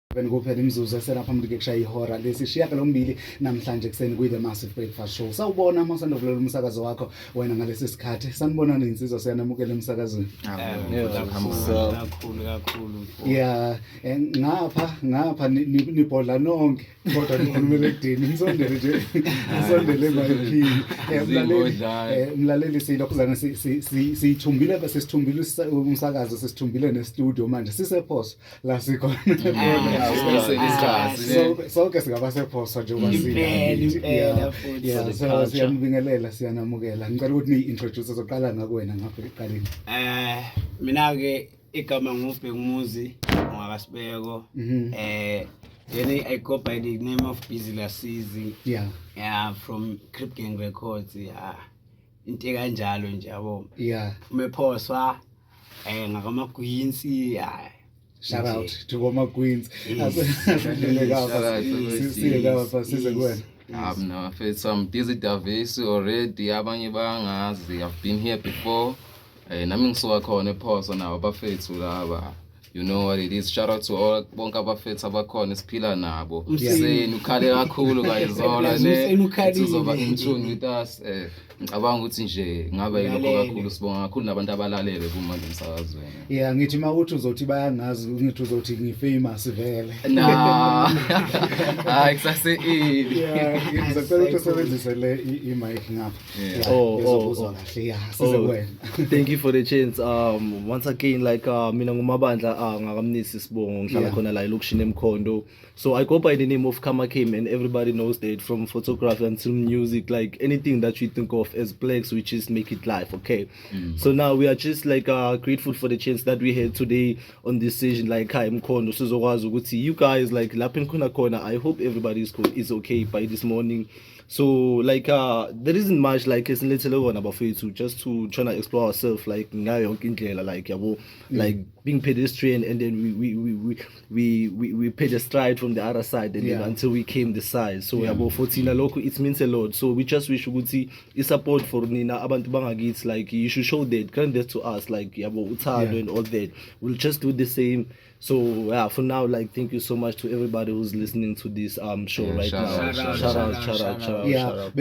Kuphela imizuzu esenaphambi kushaya ihora lesishiyagalombili namhlanje ekseni kwi-The Massive Breakfast Show. Sawubona uma usanda kulola umsakazo wakho wena ngalesi sikhathi. Sanibona nensizwa siyanamukela emsakazweni. Kakhulu. Yeah, ngapha nibhodla nonke kodwa nikhulumela ekudeni nisondele nje nisondele emayikhini. Mlaleli silokhuzana sithumbile sesithumbile umsakazo sesithumbile nestudio manje sisephoso la sikhona. Sonke singaba sephosa nje so siyambingelela siyanamukela ngicela ukuthi ni-introduce zoqala ngakwena ngapha ekuqaleni. Mina ke igama ngubheka umuzi ngakasibeko. Then I go by the name of Busy Lasizi. Yeah, from Crip Gang Records. Into kanjalo nje yabo. Umephoswa ngakamagwinsi. Shout out to Goma Queens. No, I'm Dizzy Davis already. Abanye bangazi. I've been here before. Nami ngisoka khona ephoso nawo abafethu laba. You know what it is. Shout out to all bonke abafethu abakhona siphila nabo. Senu ukhale kakhulu kayizola ne. Uzoba in tune with us. Ngicabanga ukuthi nje ngabe yilokho kakhulu sibonga kakhulu nabantu abalalele kumanje umsakazweni. Yeah, ngithi mawuthi uzothi bayangazi ngithi uzothi ngifamous vele. Hayi kusase Yeah, ngizocela ukuthi usebenzise le i-mic ngapha. Thank you for the chance. Once again like mina ngumabandla ngakamnisi sibongo ngihlala khona la elokushini eMkhondo. So I go by the name of Kama Kim and everybody knows that from photography until music, like anything that you think of as blacks, we just make it live, okay? So now we are just like grateful for the chance that we had today on this session, like hi Mkhondo sizokwazi ukuthi you guys like lapha khona khona. I hope everybody is okay by this morning. So like there isn't much like it's little on about to just to try to explore ourselves like ngayo yonke indlela like yabo like being pedestrian and then we paid a stride from the other side and then until we came this side. So yabo 14 lokho it means a lot. So we just wish ukuthi I support for nina abantu bangakithi like you should show that kind that to us like yabo uthando and all that. We'll just do the same. So yeah, for now, like thank you so much to everybody who's listening to this show right now. Shout out.